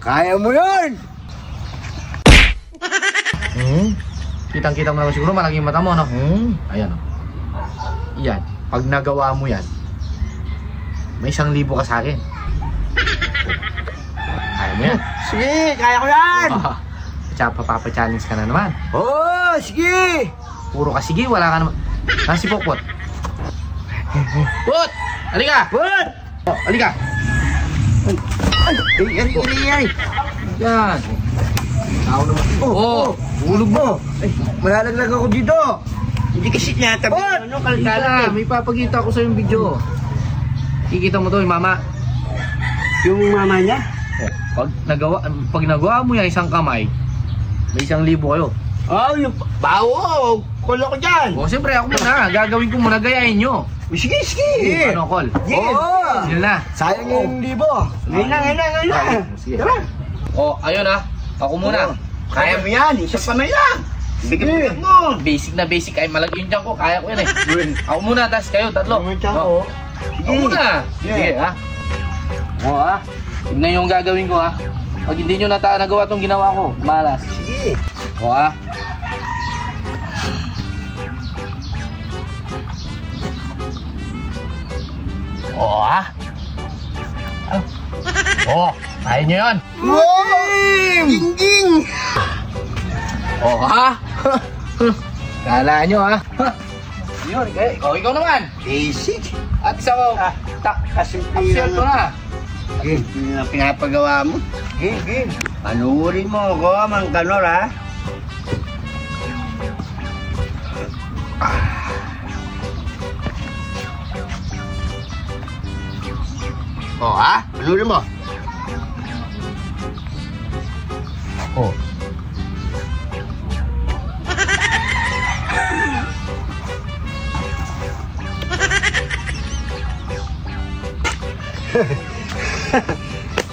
Kaya mo yun! Kitang-kita mo naman siguro, malaki yung mata mo, no? Ayan, no? Yan. Pag nagawa mo yan, may 1,000 ka sa akin. Kaya mo yan. Sige, kaya ko yan! Tsaka papapa-challenge ka na naman. Oo, sige! Puro ka sige, wala ka naman. Si Pokpot. Pot! Halika! Put! Oh, halika! Ay! Yan. Tao naman. Hulog mo! Ay, malalaglag ako dito! Hindi kasi natabi. Ano, Halika, may papakita ako sa yung video. Kikita mo to, yung mama. Yung mama niya? Pag nagawa mo yan isang kamay, may 1,000 kayo. Yung bawo! Kulo ko dyan! O, siyempre ako muna. Gagawin ko muna, gayahin nyo. Sige! Ano, Col? Sige na. Sayang yung libo. Ngayon na. Sige. O, ayun ha. Ako muna. Kaya mo yan, isang kamay lang. Bigyan mo. Basic na basic. Ay, malaki yung tiyan ko. Kaya ko yan eh. Ako muna, tas kayo, tatlo. Ako muna. Sige ha. O ha. Tignan yung gagawin ko ha. Pag hindi nyo nagawa itong ginawa ko, malas. Sige. O ha. O ha. O, kaya nyo yun. Wow! Ging! O ha. Kala nyo ha. Yun, ikaw naman. Basic. At isa ko, Kasimpihan ko na. Yun ang pinapagawa mo. Game. Panuurin mo ako, Mang Kanor, ha? Panuurin mo.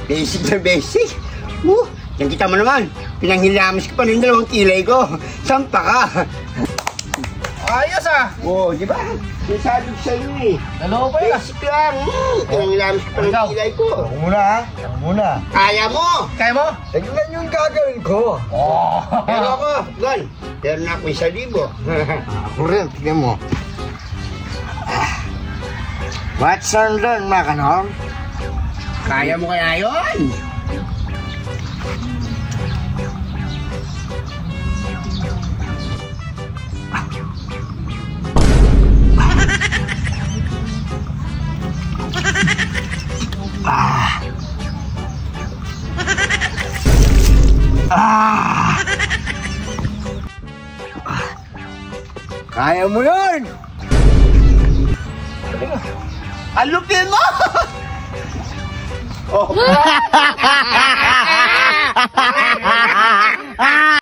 Basic na basic. Yan kita mo naman. Pinanghilamas ko pa ng 2 kilay ko. Sampa ka. Ayos ah. Di ba? Sinasabi ko sa'yo eh. Dalawa pa yun. Basic lang. Pinanghilamas ko pa ng kilay ko. Ako muna ha. Ako muna. Kaya mo. Kaya mo? Tignan yung gagawin ko. Pero ako, Gon. Pero na ako 1,000. Ako rin. Tignan mo. What's on doon, mga kanor? Kaya mo kaya yun? Kaya mo yun! Alupin mo! Oh.